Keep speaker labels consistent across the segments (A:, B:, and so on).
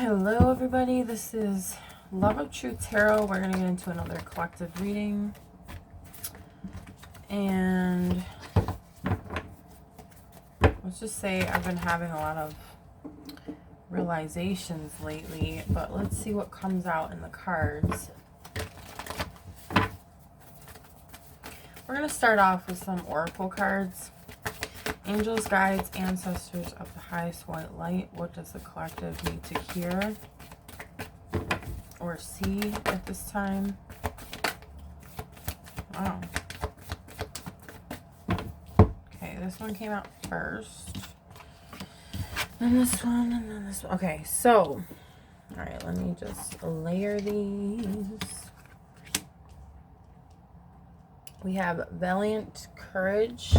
A: Hello everybody, this is Love of Truth Tarot. We're going to get into another collective reading. And let's just say I've been having a lot of realizations lately, but let's see what comes out in the cards. We're going to start off with some oracle cards. Angels, guides, ancestors of the highest white light. What does the collective need to hear or see at this time? Wow. Okay, this one came out first. And this one, and then this one. Okay, so, alright, let me just layer these. We have valiant courage.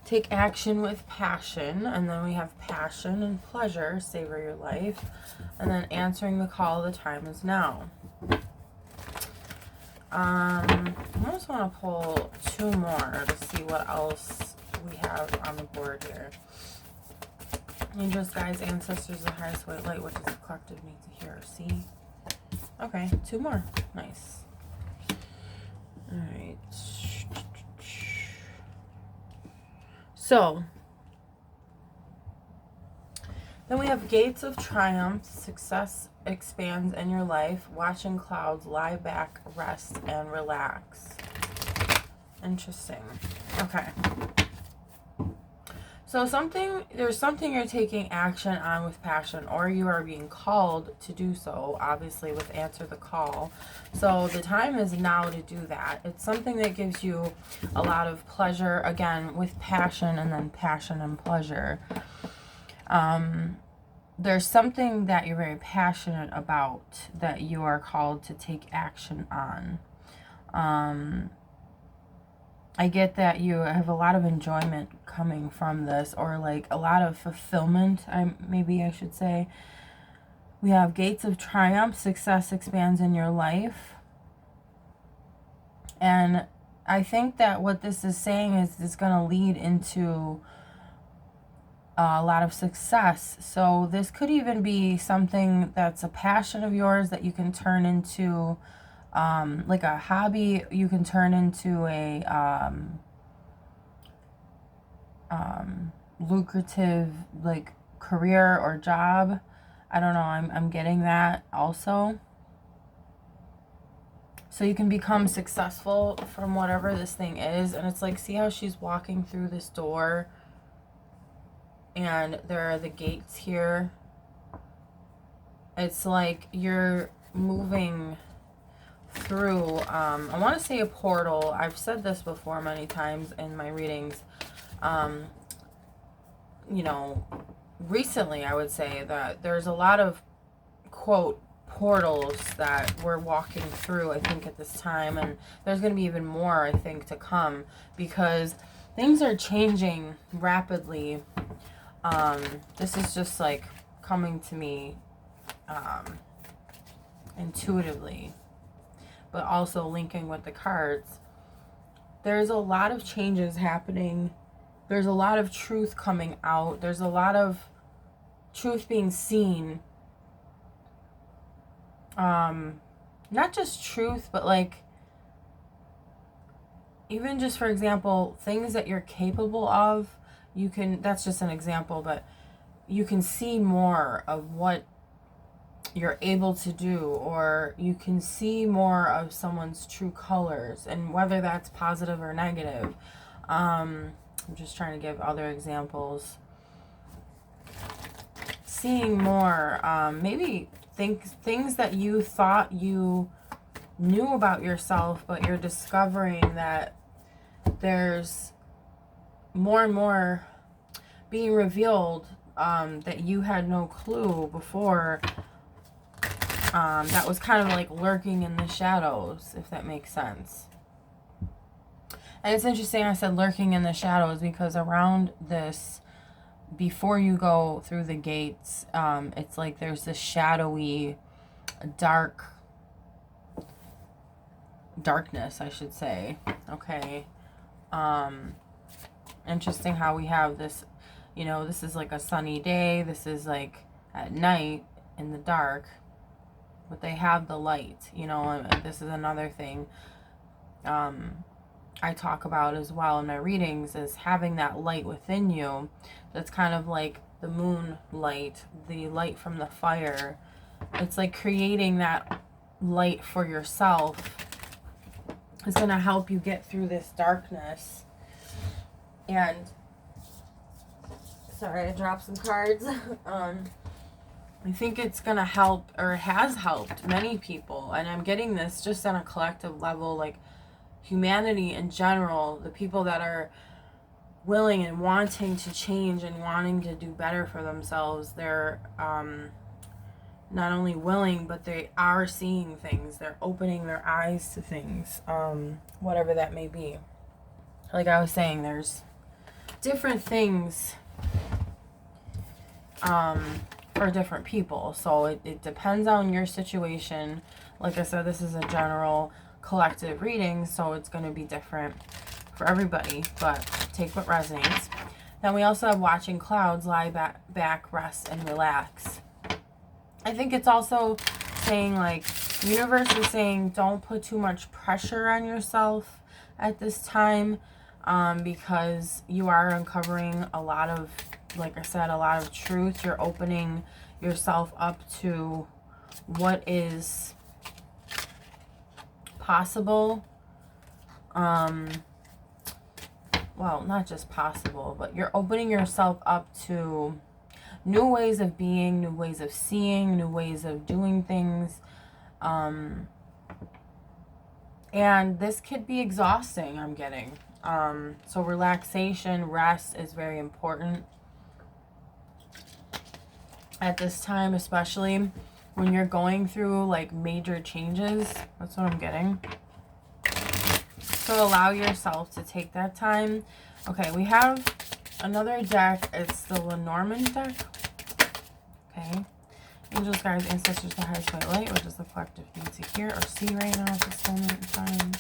A: Take action with passion, and then we have passion and pleasure, savor your life, and then answering the call, the time is now. I just want to pull two more to see what else we have on the board here. Angels, guides, ancestors of the highest white light. What does the collective need to hear or see? Okay, two more. Nice. Alright. So, then we have gates of triumph, success expands in your life, watching clouds, lie back, rest, and relax. Interesting. Okay. So there's something you're taking action on with passion, or you are being called to do so, obviously with answer the call. So the time is now to do that. It's something that gives you a lot of pleasure, again, with passion, and then passion and pleasure. There's something that you're very passionate about that you are called to take action on. I get that you have a lot of enjoyment coming from this, or like a lot of fulfillment, maybe I should say. We have gates of triumph, success expands in your life. And I think that what this is saying is it's going to lead into a lot of success. So this could even be something that's a passion of yours that you can turn into like a hobby. You can turn into a lucrative like career or job. I don't know, I'm getting that also. So you can become successful from whatever this thing is. And it's like, see how she's walking through this door and there are the gates here. It's like you're moving through, I want to say a portal. I've said this before many times in my readings. You know, recently I would say that there's a lot of, quote, portals that we're walking through, I think, at this time. And there's going to be even more, I think, to come, because things are changing rapidly. This is just like coming to me intuitively, but also linking with the cards. There's a lot of changes happening. There's a lot of truth coming out. There's a lot of truth being seen. Not just truth, but like, even just, for example, things that you're capable of. You can, that's just an example, but you can see more of what you're able to do, or you can see more of someone's true colors, and whether that's positive or negative. I'm just trying to give other examples. Seeing more, maybe things that you thought you knew about yourself, but you're discovering that there's more and more being revealed that you had no clue before. That was kind of like lurking in the shadows, if that makes sense. And it's interesting I said lurking in the shadows, because around this, before you go through the gates, it's like there's this shadowy, darkness, I should say. Okay. Interesting how we have this, you know, this is like a sunny day. This is like at night, in the dark, but they have the light, you know. And this is another thing I talk about as well in my readings, is having that light within you. That's kind of like the moon light, the light from the fire. It's like creating that light for yourself is going to help you get through this darkness. And sorry, I dropped some cards. I think it's going to help, or has helped many people. And I'm getting this just on a collective level, like humanity in general, the people that are willing and wanting to change and wanting to do better for themselves. They're not only willing, but they are seeing things. They're opening their eyes to things, whatever that may be. Like I was saying, there's different things for different people. So it depends on your situation. Like I said, this is a general collective reading, so it's going to be different for everybody, but take what resonates. Then we also have watching clouds, lie back, rest, and relax. I think it's also saying, like, the universe is saying don't put too much pressure on yourself at this time, because you are uncovering a lot of, like I said, a lot of truth. You're opening yourself up to what is possible. Well, not just possible, but you're opening yourself up to new ways of being, new ways of seeing, new ways of doing things. And this could be exhausting, I'm getting. So relaxation, rest is very important at this time, especially when you're going through like major changes. That's what I'm getting. So allow yourself to take that time. Okay, we have another deck. It's the Lenormand deck. Okay. Angels, guides, ancestors, the highest white light. What does the collective need to hear or see right now at this moment in time?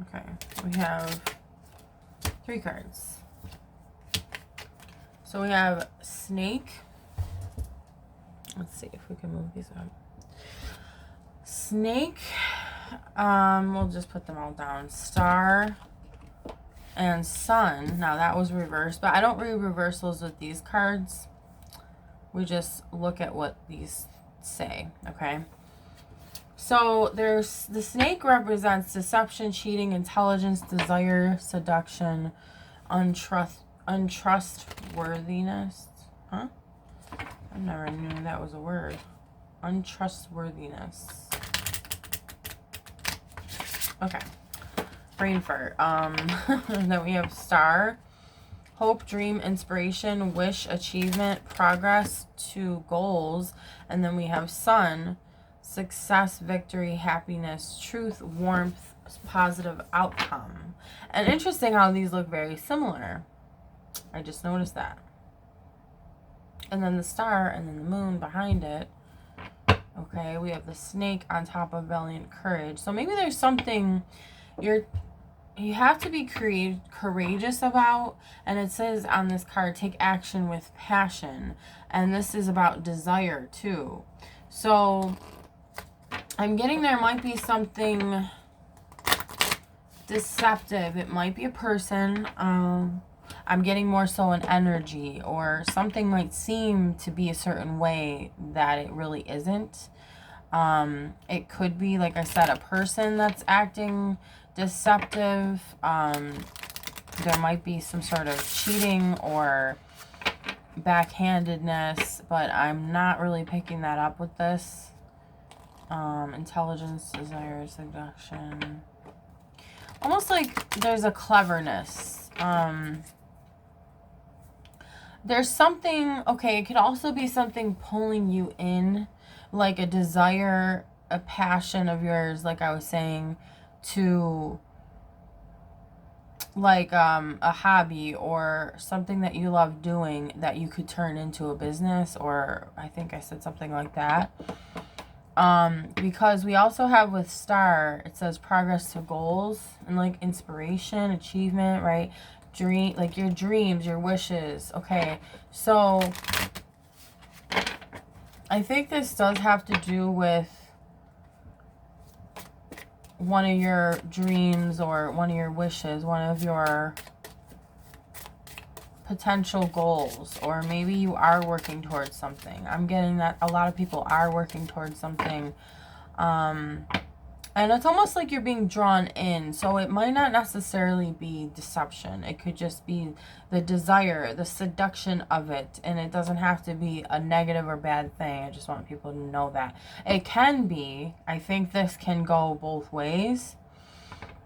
A: Okay. We have 3 cards. So we have Snake. Let's see if we can move these up. Snake. We'll just put them all down. Star and Sun. Now that was reversed, but I don't read reversals with these cards. We just look at what these say, okay? So there's the Snake represents deception, cheating, intelligence, desire, seduction, untrustworthiness. Huh? I never knew that was a word. Untrustworthiness. Okay. Brain fart. Then we have Star. Hope, dream, inspiration, wish, achievement, progress to goals. And then we have Sun. Success, victory, happiness, truth, warmth, positive outcome. And interesting how these look very similar. I just noticed that. And then the star and then the moon behind it. Okay, we have the Snake on top of valiant courage. So maybe there's something you have to be courageous about. And it says on this card, take action with passion. And this is about desire too. So I'm getting there might be something deceptive. It might be a person. I'm getting more so an energy, or something might seem to be a certain way that it really isn't. It could be, like I said, a person that's acting deceptive. There might be some sort of cheating or backhandedness, but I'm not really picking that up with this. Intelligence, desire, seduction. Almost like there's a cleverness. There's something, okay, it could also be something pulling you in, like a desire, a passion of yours, like I was saying, to like a hobby or something that you love doing that you could turn into a business, or I think I said something like that. Because we also have with Star, it says progress to goals and like inspiration, achievement, right? like your dreams, your wishes. Okay, so I think this does have to do with one of your dreams or one of your wishes, one of your potential goals, or maybe you are working towards something. I'm getting that a lot of people are working towards something. And it's almost like you're being drawn in. So it might not necessarily be deception. It could just be the desire, the seduction of it. And it doesn't have to be a negative or bad thing. I just want people to know that. It can be. I think this can go both ways.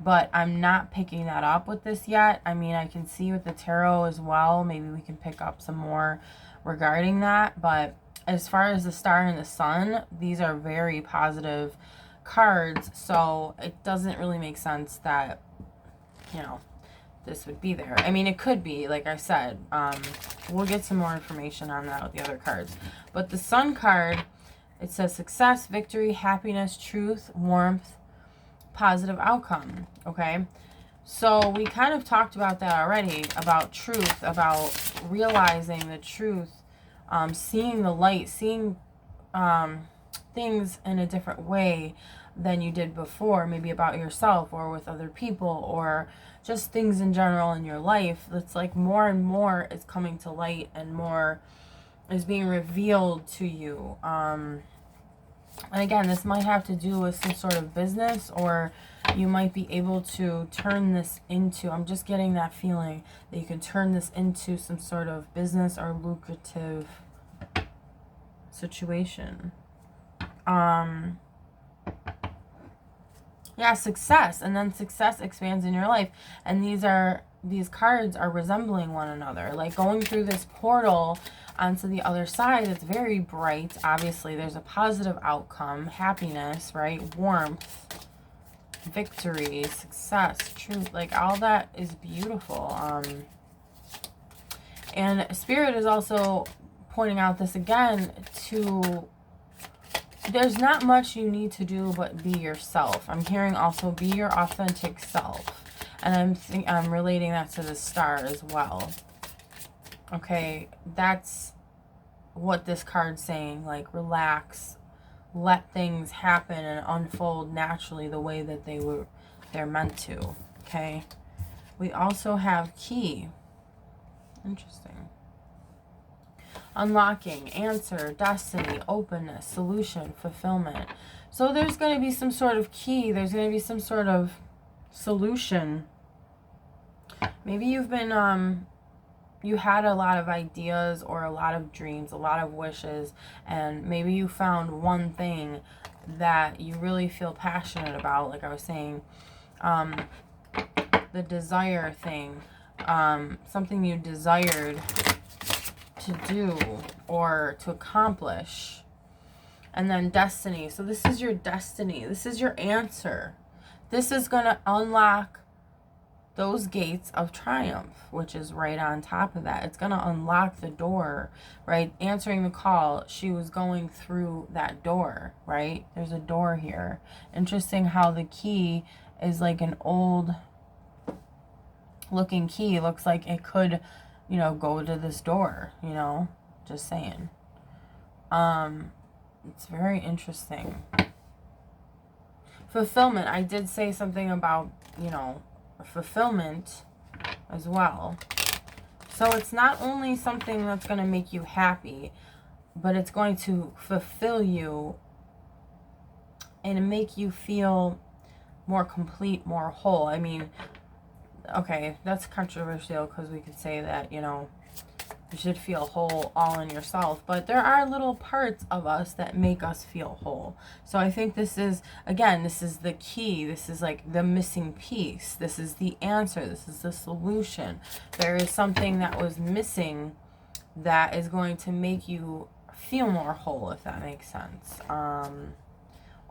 A: But I'm not picking that up with this yet. I mean, I can see with the tarot as well. Maybe we can pick up some more regarding that. But as far as the star and the sun, these are very positive cards, so it doesn't really make sense that, you know, this would be there. I mean, it could be, like I said. We'll get some more information on that with the other cards. But the sun card, it says success, victory, happiness, truth, warmth, positive outcome. Okay, so we kind of talked about that already, about truth, about realizing the truth, seeing the light, seeing things in a different way than you did before, maybe about yourself or with other people or just things in general in your life. It's like more and more is coming to light and more is being revealed to you. And again, this might have to do with some sort of business, or you might be able to turn this into, I'm just getting that feeling that you can turn this into some sort of business or lucrative situation. Yeah, success, and then success expands in your life, and these cards are resembling one another, like going through this portal onto the other side. It's very bright. Obviously there's a positive outcome, happiness, right, warmth, victory, success, truth, like all that is beautiful. And Spirit is also pointing out this again, to there's not much you need to do but be yourself. I'm hearing also be your authentic self. And I'm relating that to the star as well. Okay, that's what this card's saying. Like, relax, let things happen and unfold naturally the way that they're meant to. Okay. We also have key. Interesting. Unlocking, answer, destiny, openness, solution, fulfillment. So there's going to be some sort of key. There's going to be some sort of solution. Maybe you've been, you had a lot of ideas or a lot of dreams, a lot of wishes, and maybe you found one thing that you really feel passionate about. Like I was saying, the desire thing, something you desired to do or to accomplish. And then destiny. So this is your destiny. This is your answer. This is going to unlock those gates of triumph, which is right on top of that. It's going to unlock the door, right? Answering the call. She was going through that door, right? There's a door here. Interesting how the key is like an old looking key. Looks like it could, you know, go to this door, you know, just saying. It's very interesting. Fulfillment. I did say something about, you know, fulfillment as well. So it's not only something that's going to make you happy, but it's going to fulfill you and make you feel more complete, more whole. I mean, okay, that's controversial because we could say that, you know, you should feel whole all in yourself. But there are little parts of us that make us feel whole. So I think this is, again, this is the key. This is like the missing piece. This is the answer. This is the solution. There is something that was missing that is going to make you feel more whole, if that makes sense.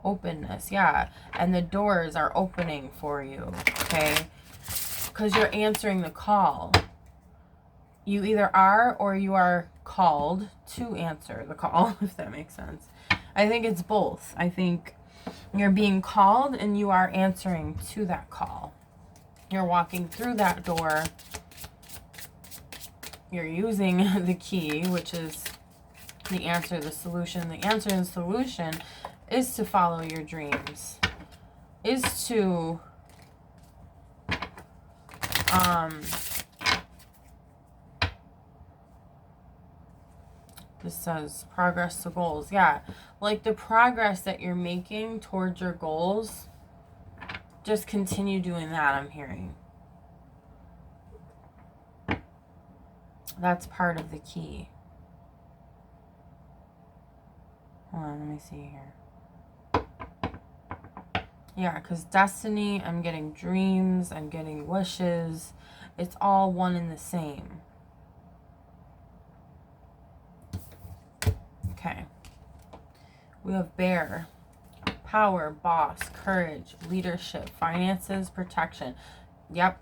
A: Openness, yeah. And the doors are opening for you, okay? Because you're answering the call. You either are or you are called to answer the call, if that makes sense. I think it's both. I think you're being called and you are answering to that call. You're walking through that door you're using the key, which is the answer, the solution. The answer and solution is to follow your dreams, is to this says progress to goals. Yeah, like the progress that you're making towards your goals, just continue doing that, I'm hearing. That's part of the key. Hold on, let me see here. Yeah, because destiny, I'm getting dreams, I'm getting wishes. It's all one and the same. Okay. We have bear, power, boss, courage, leadership, finances, protection. Yep.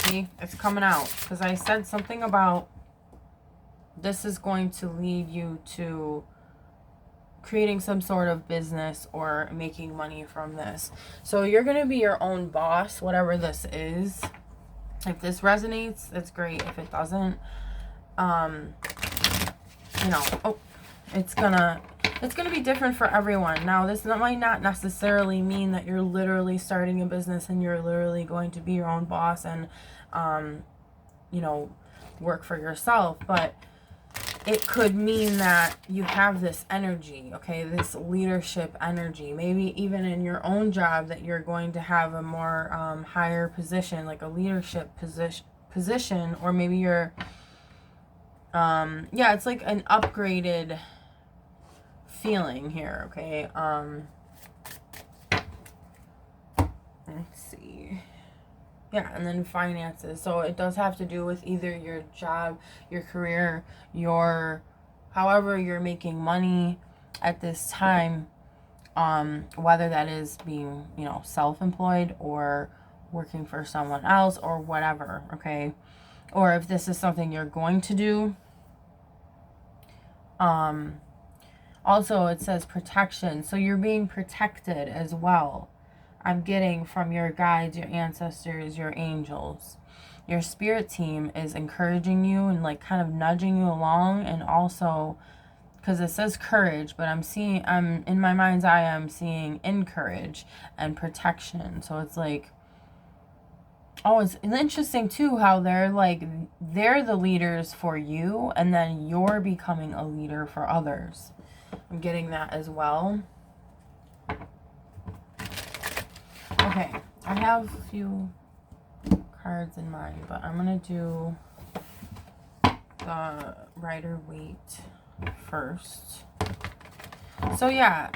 A: See, it's coming out. Because I said something about this is going to lead you to creating some sort of business or making money from this. So you're going to be your own boss, whatever this is. If this resonates, that's great. If it doesn't, it's gonna be different for everyone. Now, this might not necessarily mean that you're literally starting a business and you're literally going to be your own boss and, work for yourself, but it could mean that you have this energy, okay, this leadership energy. Maybe even in your own job that you're going to have a more higher position, like a leadership position, or maybe you're, it's like an upgraded feeling here, okay. Let's see. Yeah, and then finances. So it does have to do with either your job, your career, however you're making money at this time, whether that is being, self-employed or working for someone else or whatever, okay? Or if this is something you're going to do. Also, it says protection. So you're being protected as well. I'm getting from your guides, your ancestors, your angels. Your spirit team is encouraging you and like kind of nudging you along. And also, because it says courage, but I'm in my mind's eye, I'm seeing encourage and protection. So it's like, it's interesting too how they're the leaders for you, and then you're becoming a leader for others. I'm getting that as well. Okay, I have a few cards in mind, but I'm going to do the Rider-Waite first. So yeah,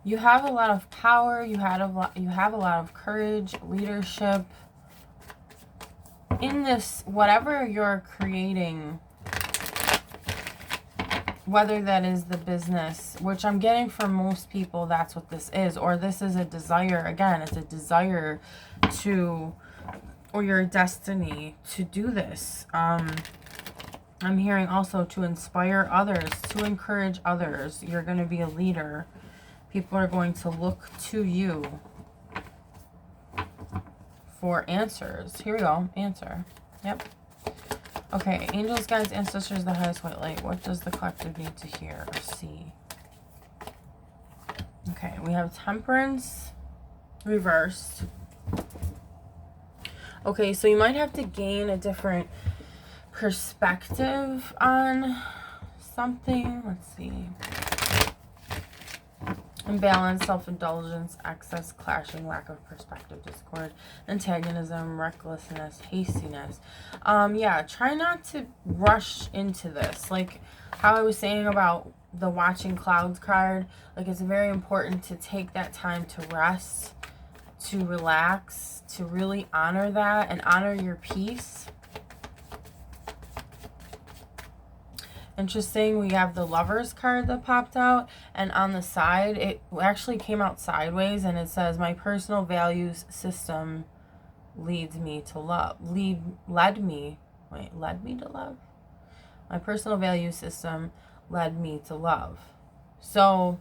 A: you have a lot of power, you have a lot of courage, leadership. In this, whatever you're creating, whether that is the business, which I'm getting for most people, that's what this is, or this is a desire. Again, it's a desire or your destiny to do this. I'm hearing also to inspire others, to encourage others. You're going to be a leader. People are going to look to you for answers. Here we go. Answer. Yep. Okay, angels, guides, ancestors, the highest white light. What does the collective need to hear or see? Okay, we have temperance reversed. Okay, so you might have to gain a different perspective on something. Let's see. Imbalance, self-indulgence, excess, clashing, lack of perspective, discord, antagonism, recklessness, hastiness. Try not to rush into this. Like how I was saying about the watching clouds card, like it's very important to take that time to rest, to relax, to really honor that and honor your peace. Interesting, we have the Lovers card that popped out, and on the side, it actually came out sideways, and it says, my personal values system leads me to love. Led me to love? My personal value system led me to love. So,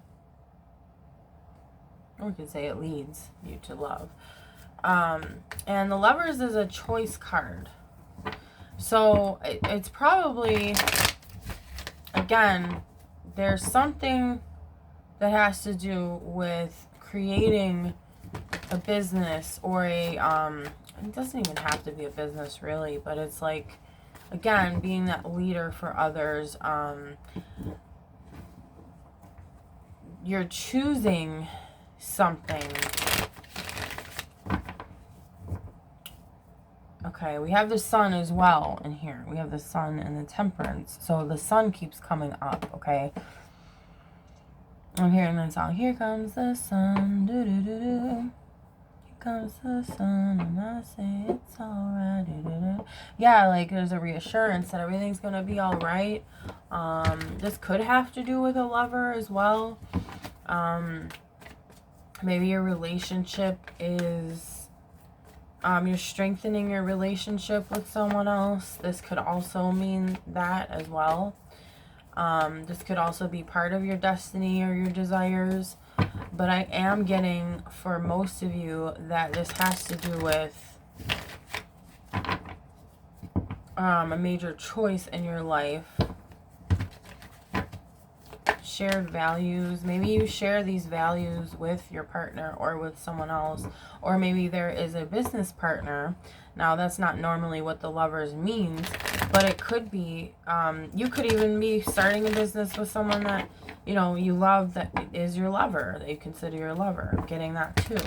A: or we could say it leads you to love. And the Lovers is a choice card. So it's probably, again, there's something that has to do with creating a business or it doesn't even have to be a business really, but it's like, again, being that leader for others. You're choosing something. Okay, we have the sun as well in here. We have the sun and the temperance. So the sun keeps coming up, okay? I'm hearing that song. Here comes the sun. Do do do do. Here comes the sun, and I say it's alright. Do do do. Yeah, like there's a reassurance that everything's gonna be alright. This could have to do with a lover as well. Maybe your relationship is, you're strengthening your relationship with someone else. This could also mean that as well. This could also be part of your destiny or your desires. But I am getting, for most of you, that this has to do with a major choice in your life. Shared values. Maybe you share these values with your partner or with someone else, or maybe there is a business partner. Now that's not normally what the lovers means, but it could be, you could even be starting a business with someone that you know you love, that is your lover, that you consider your lover. I'm getting that too.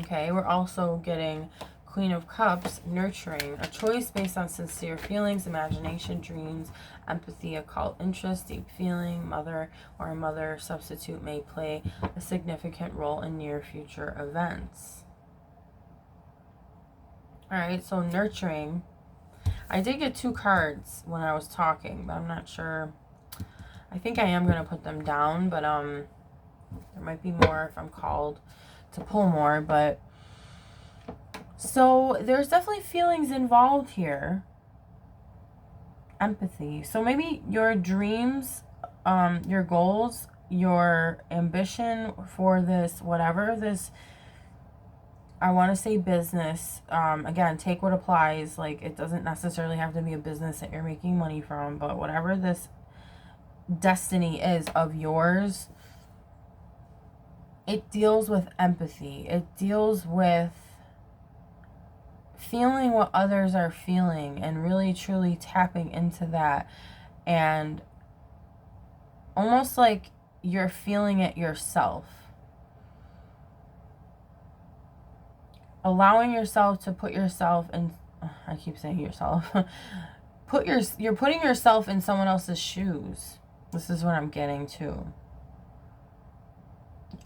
A: Okay, we're also getting Queen of Cups, nurturing, a choice based on sincere feelings, imagination, dreams, empathy, occult interest, deep feeling. Mother or a mother substitute may play a significant role in near future events. Alright, so nurturing. I did get 2 cards when I was talking, but I'm not sure. I think I am going to put them down, but there might be more if I'm called to pull more, but so there's definitely feelings involved here. Empathy. So maybe your dreams, your goals, your ambition for this, whatever this, I want to say business. Again, take what applies. Like, it doesn't necessarily have to be a business that you're making money from, but whatever this destiny is of yours, it deals with empathy. It deals with feeling what others are feeling and really truly tapping into that, and almost like you're feeling it yourself, allowing yourself to put yourself in, I keep saying yourself, you're putting yourself in someone else's shoes. This is what I'm getting to.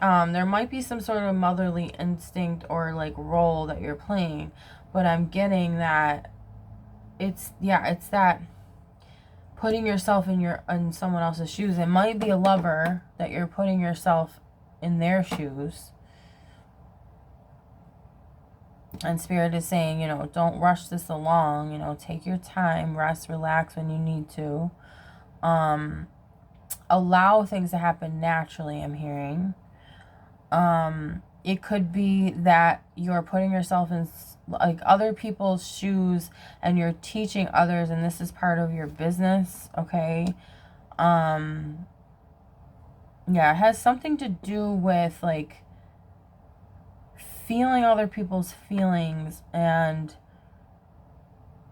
A: There might be some sort of motherly instinct or like role that you're playing, but I'm getting that it's that putting yourself in someone else's shoes. It might be a lover that you're putting yourself in their shoes. And Spirit is saying, you know, don't rush this along, you know, take your time, rest, relax when you need to. Allow things to happen naturally, I'm hearing. It could be that you're putting yourself in like other people's shoes and you're teaching others, and this is part of your business, okay? Yeah, it has something to do with like feeling other people's feelings and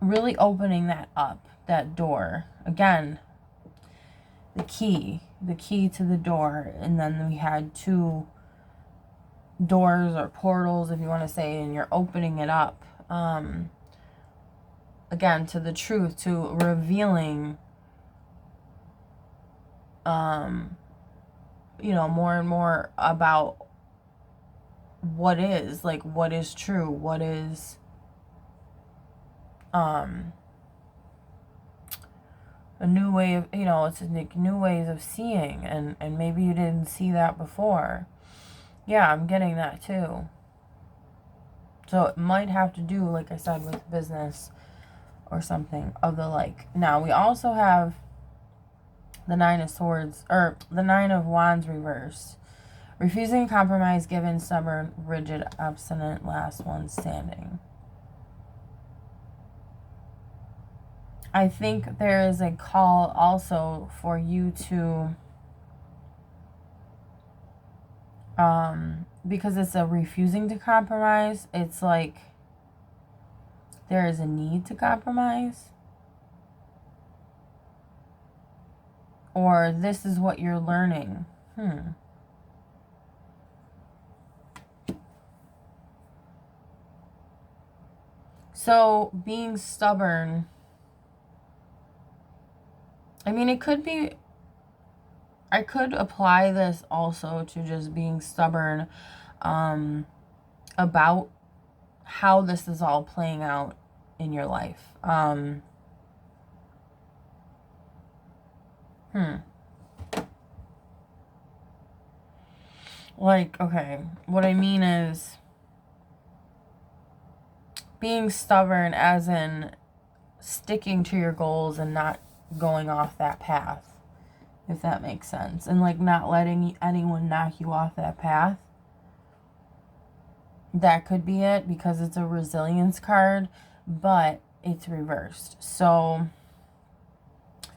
A: really opening that up, that door. Again, the key to the door, and then we had 2 doors or portals, if you want to say, and you're opening it up, again, to the truth, to revealing, you know, more and more about what is, like, what is true, what is, a new way of, you know, it's like new ways of seeing, and maybe you didn't see that before. Yeah, I'm getting that too. So it might have to do, like I said, with business or something of the like. Now, we also have the 9 of Swords, or the 9 of Wands reversed. Refusing compromise, given, stubborn, rigid, obstinate, last one standing. I think there is a call also for you to, because it's a refusing to compromise, it's like there is a need to compromise. Or this is what you're learning. So being stubborn, I mean, it could be, I could apply this also to just being stubborn about how this is all playing out in your life. Like, okay, what I mean is being stubborn as in sticking to your goals and not going off that path, if that makes sense. And like not letting anyone knock you off that path. That could be it, because it's a resilience card, but it's reversed. So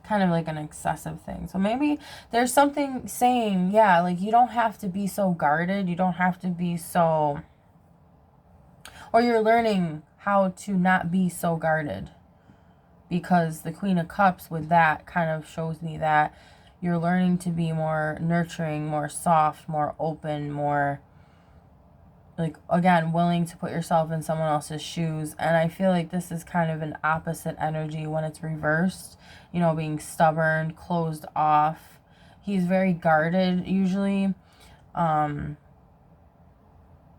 A: kind of like an excessive thing. So maybe there's something saying, yeah, like you don't have to be so guarded. You don't have to be so, or you're learning how to not be so guarded, because the Queen of Cups with that kind of shows me that you're learning to be more nurturing, more soft, more open, more like, again, willing to put yourself in someone else's shoes. And I feel like this is kind of an opposite energy when it's reversed, you know, being stubborn, closed off. He's very guarded usually,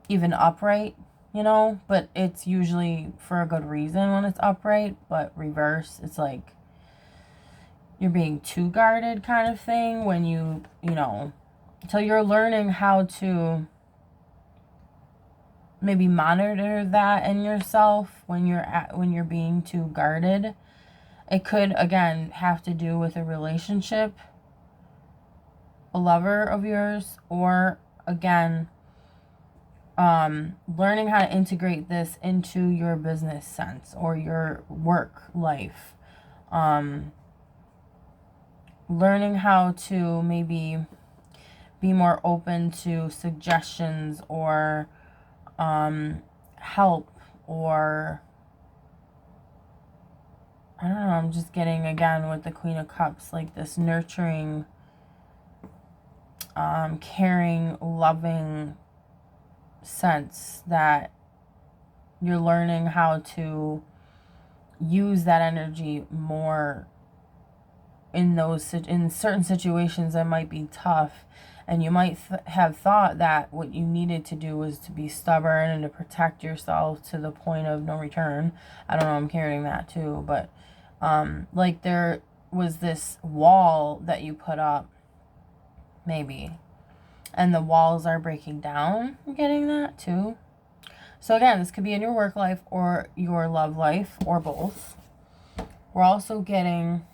A: even upright, you know, but it's usually for a good reason when it's upright. But reverse, it's like you're being too guarded kind of thing when you know, so you're learning how to maybe monitor that in yourself when you're being too guarded. It could, again, have to do with a relationship, a lover of yours, or again, learning how to integrate this into your business sense or your work life. Learning how to maybe be more open to suggestions or help, or I don't know, I'm just getting, again, with the Queen of Cups, like this nurturing, caring, loving sense that you're learning how to use that energy more in certain situations that might be tough. And you might have thought that what you needed to do was to be stubborn and to protect yourself to the point of no return. I don't know, I'm carrying that too. But like there was this wall that you put up, maybe. And the walls are breaking down. I'm getting that too. So again, this could be in your work life or your love life or both. We're also getting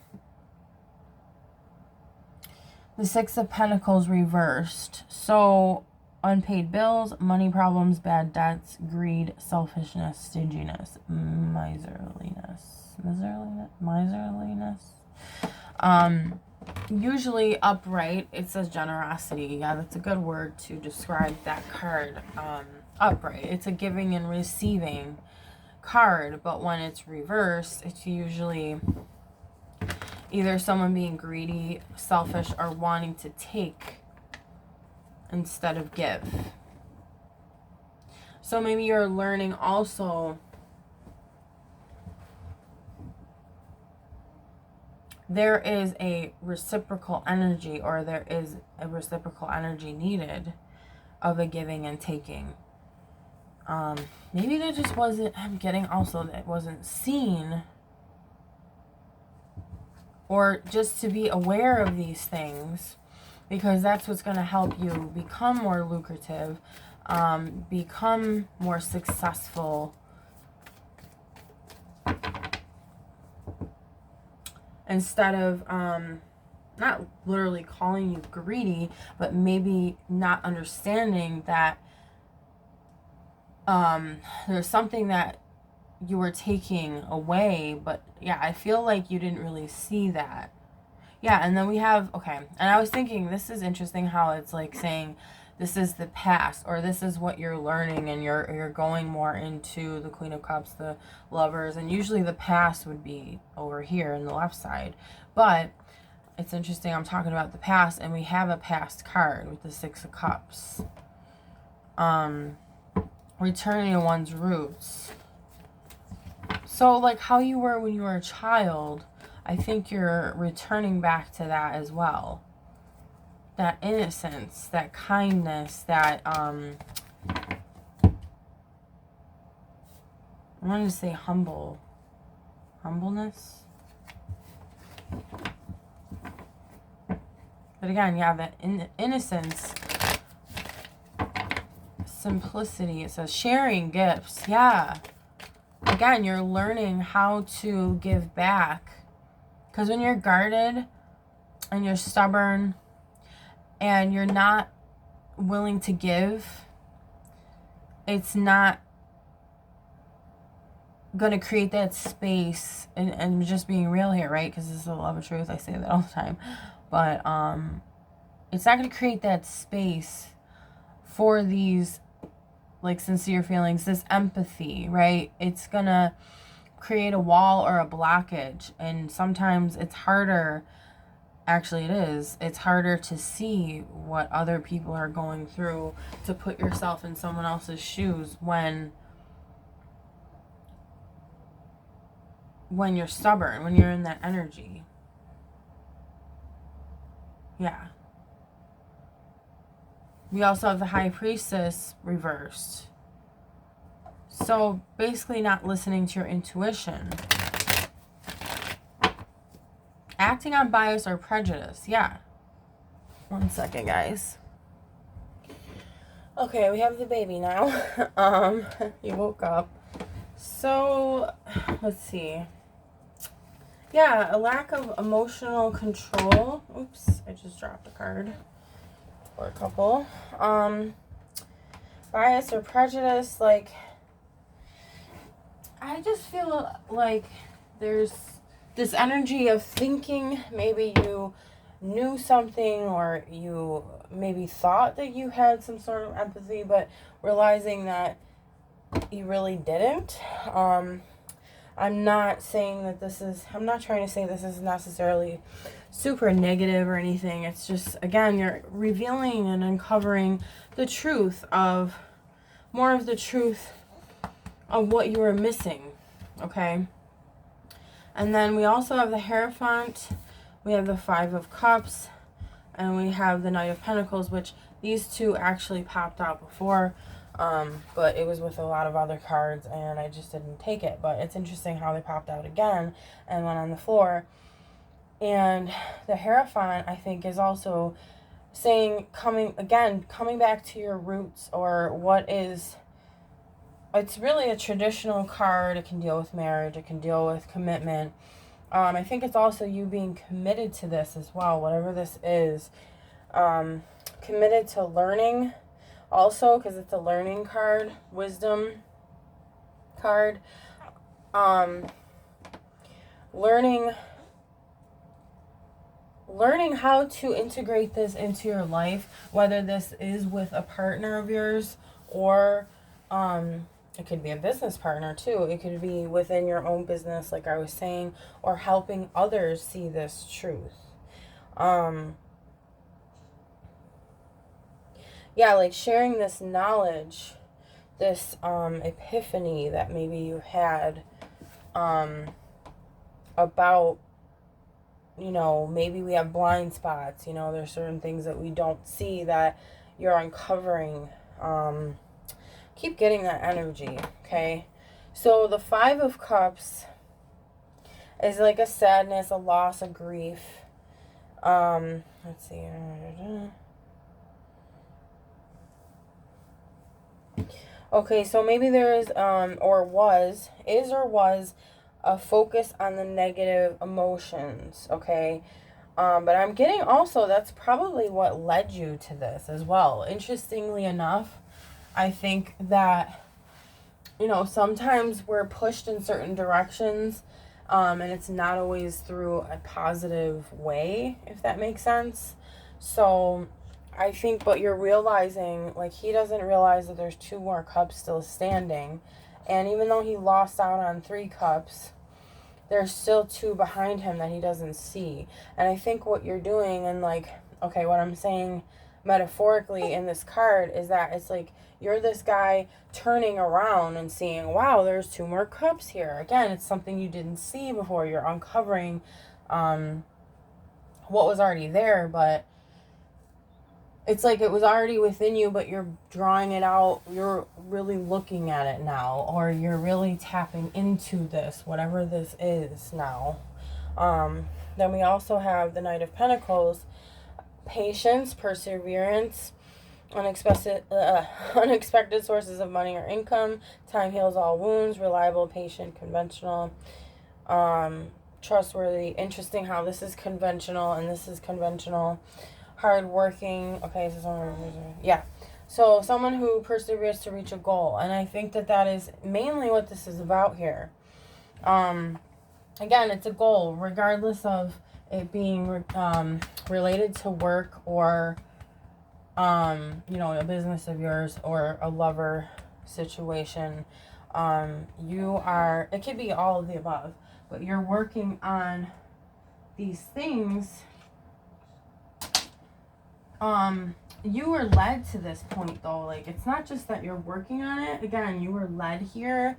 A: the Six of Pentacles reversed. So unpaid bills, money problems, bad debts, greed, selfishness, stinginess, miserliness. Usually upright, it says generosity. Yeah, that's a good word to describe that card. Upright. It's a giving and receiving card, but when it's reversed, it's usually either someone being greedy, selfish, or wanting to take instead of give. So maybe you're learning also there is a reciprocal energy, or there is a reciprocal energy needed of a giving and taking. Maybe there just wasn't, I'm getting also that it wasn't seen, or just to be aware of these things, because that's what's going to help you become more lucrative, become more successful, instead of not literally calling you greedy, but maybe not understanding that there's something that you were taking away, but yeah, I feel like you didn't really see that. Yeah, and then we have, okay, and I was thinking this is interesting how it's like saying this is the past, or this is what you're learning, and you're going more into the Queen of Cups, the Lovers, and usually the past would be over here in the left side. But it's interesting, I'm talking about the past, and we have a past card with the Six of Cups. Returning to one's roots. So like how you were when you were a child, I think you're returning back to that as well. That innocence, that kindness, that I wanted to say humbleness. But again, yeah, that innocence, simplicity. It says sharing gifts. Yeah. Again, you're learning how to give back. Because when you're guarded and you're stubborn and you're not willing to give, it's not going to create that space. And just being real here, right? Because this is the love of truth. I say that all the time. But it's not going to create that space for these like sincere feelings, this empathy, right? It's going to create a wall or a blockage. And sometimes it's harder, actually it is, it's harder to see what other people are going through, to put yourself in someone else's shoes when you're stubborn, when you're in that energy. Yeah. We also have the High Priestess reversed. So basically not listening to your intuition. Acting on bias or prejudice. Yeah. One second, guys. Okay, we have the baby now. He woke up. So, let's see. Yeah, a lack of emotional control. Oops, I just dropped a card. Or a couple. Bias or prejudice, like, I just feel like there's this energy of thinking maybe you knew something, or you maybe thought that you had some sort of empathy, but realizing that you really didn't. I'm not saying that I'm not trying to say this is necessarily super negative or anything. It's just, again, you're revealing and uncovering the truth of, more of the truth of what you were missing, okay? And then we also have the Hierophant, we have the Five of Cups, and we have the Knight of Pentacles, which these two actually popped out before. But it was with a lot of other cards and I just didn't take it. But it's interesting how they popped out again and went on the floor. And the Hierophant, I think, is also saying, coming back to your roots, or what is, it's really a traditional card. It can deal with marriage. It can deal with commitment. I think it's also you being committed to this as well, whatever this is. Committed to learning. Also, because it's a learning card, wisdom card, learning how to integrate this into your life, whether this is with a partner of yours, or it could be a business partner too. It could be within your own business, like I was saying, or helping others see this truth. Yeah, like sharing this knowledge, this epiphany that maybe you had about, maybe we have blind spots, there's certain things that we don't see that you're uncovering. Keep getting that energy, okay? So the Five of Cups is like a sadness, a loss, a grief. Let's see. Okay, so maybe there is, was a focus on the negative emotions, okay? But I'm getting also, that's probably what led you to this as well. Interestingly enough, I think that you know, sometimes we're pushed in certain directions, and it's not always through a positive way, if that makes sense. So I think, but you're realizing, like, he doesn't realize that there's 2 more cups still standing. And even though he lost out on 3 cups, there's still 2 behind him that he doesn't see. And I think what you're doing, and like, okay, what I'm saying metaphorically in this card is that it's like you're this guy turning around and seeing, wow, there's 2 more cups here. Again, it's something you didn't see before. You're uncovering what was already there, but it's like it was already within you, but you're drawing it out. You're really looking at it now, or you're really tapping into this, whatever this is now. Then we also have the Knight of Pentacles, patience, perseverance, unexpected sources of money or income, time heals all wounds, reliable, patient, conventional, trustworthy. Interesting how this is conventional and this is conventional. Hardworking. Okay, so someone, yeah. So someone who perseveres to reach a goal, and I think that that is mainly what this is about here. Again, it's a goal, regardless of it being related to work or you know, a business of yours or a lover situation. You are, it could be all of the above, but you're working on these things. You were led to this point though. Like, it's not just that you're working on it. Again, you were led here,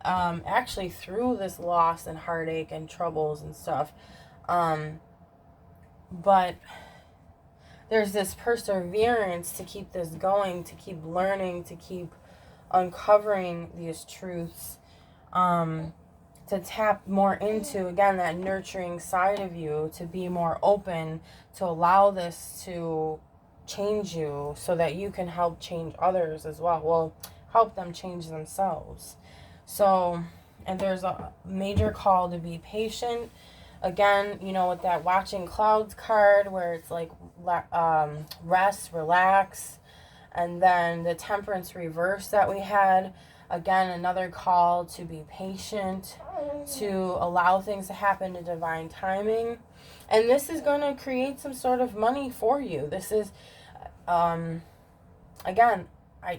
A: actually through this loss and heartache and troubles and stuff. But there's this perseverance to keep this going, to keep learning, to keep uncovering these truths, to tap more into, again, that nurturing side of you, to be more open, to allow this to change you so that you can help change others as well. Well, help them change themselves. So, and there's a major call to be patient. Again, you know, with that watching clouds card where it's like rest, relax, and then the temperance reverse that we had. Again, another call to be patient, to allow things to happen in divine timing. And this is going to create some sort of money for you. This is, again,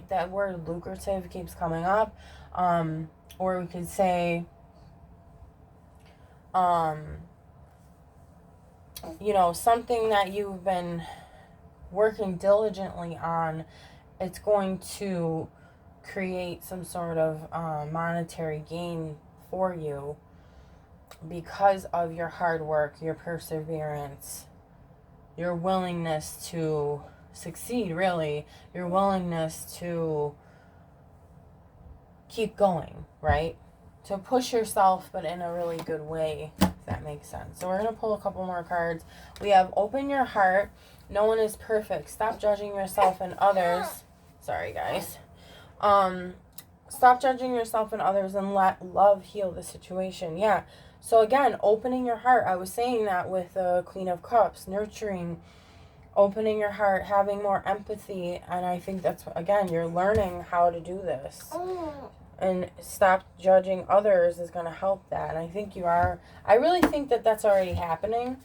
A: that word lucrative keeps coming up. Or we could say, you know, something that you've been working diligently on, it's going to create some sort of monetary gain for you because of your hard work, your perseverance, your willingness to succeed, really, your willingness to keep going, right? To push yourself, but in a really good way, if that makes sense. So we're going to pull a couple more cards. We have open your heart. No one is perfect. Stop judging yourself and others. Sorry, guys. Stop judging yourself and others and let love heal the situation. Yeah. So again, opening your heart. I was saying that with the Queen of Cups, nurturing, opening your heart, having more empathy. And I think that's, again, you're learning how to do this. And stop judging others is going to help that. And I think you are. I really think that that's already happening.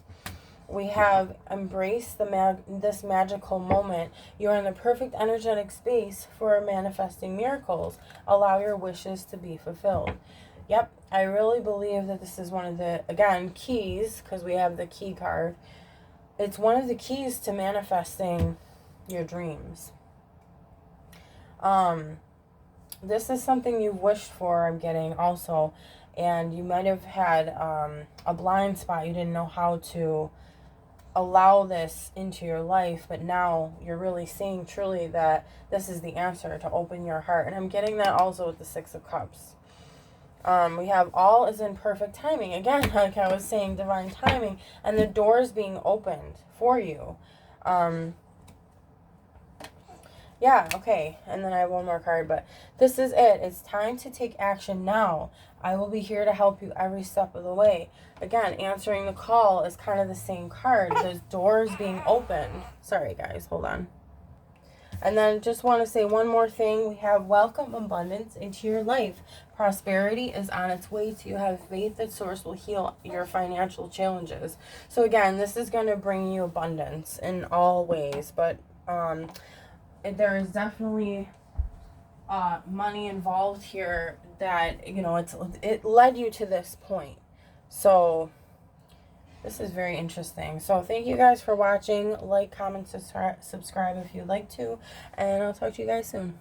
A: We have embraced this magical moment. You are in the perfect energetic space for manifesting miracles. Allow your wishes to be fulfilled. Yep, I really believe that this is one of the, again, keys, because we have the key card. It's one of the keys to manifesting your dreams. This is something you've wished for, I'm getting also. And you might have had a blind spot. You didn't know how to allow this into your life, but now you're really seeing truly that this is the answer, to open your heart. And I'm getting that also with the Six of Cups. We have all is in perfect timing. Again, like I was saying, divine timing, and the doors being opened for you. Yeah, okay. And then I have one more card, but this is it. It's time to take action now. I will be here to help you every step of the way. Again, answering the call is kind of the same card. There's doors being opened. Sorry, guys. Hold on. And then just want to say one more thing. We have welcome abundance into your life. Prosperity is on its way to you. Have faith that Source will heal your financial challenges. So again, this is going to bring you abundance in all ways. But there is definitely money involved here that, you know, it led you to this point. So this is very interesting. So thank you guys for watching. Like, comment, subscribe if you'd like to. And I'll talk to you guys soon.